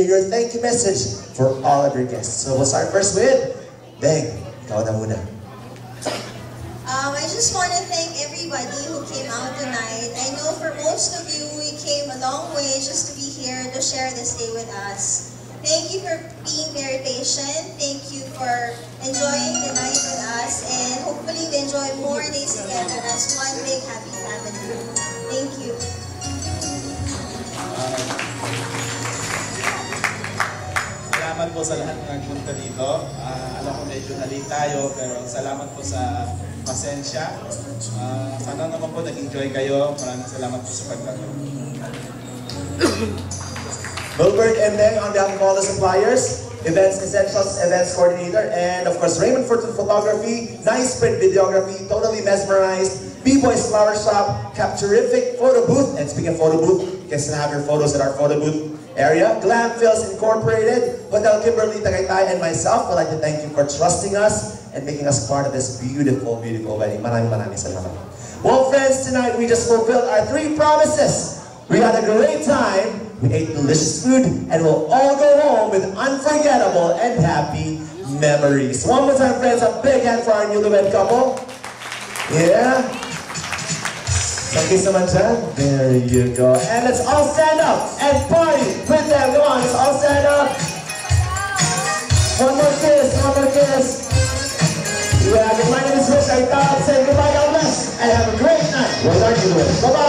your thank you message for all of your guests. So we'll start first with Beng. Ikaw na muna. I just want to thank everybody who came out tonight. I know for most of you, we came a long way just to be here to share this day with us. Thank you for being very patient. Thank you for enjoying the night with us. And hopefully we enjoy more days together as one big happy family. Thank you. Salamat po sa lahat ng nagpunta dito. Alam ko medyo na-late tayo, pero salamat po sa pasensya. Sana naman po nag-enjoy kayo. Maraming salamat po sa pagdating. Milberg and Beng on behalf of all the suppliers, Events Essentials, Events Coordinator, and of course Raymond Fortune Photography, Nice Print Videography, Totally Mesmerized, B-Boys Flower Shop, Capturific Photo Booth, and speaking of photo booth, you can still have your photos at our photo booth area, Glam Films Incorporated, Hotel Kimberly Tagaytay, and myself. I'd like to thank you for trusting us and making us part of this beautiful, beautiful wedding. Maraming salamat. Well, friends, tonight we just fulfilled our 3 promises. We had a great time, we ate delicious food, and we'll all go home with unforgettable and happy memories. One more time, friends, a big hand for our newlywed couple. Yeah. Thank you so much, Jen. There you go. And let's all stand up and party with them. Come on, let's all stand up. One more kiss, one more kiss. Yeah, my name is Rich. I thought, say goodbye, God bless, and have a great night. Well done, you. Bye-bye.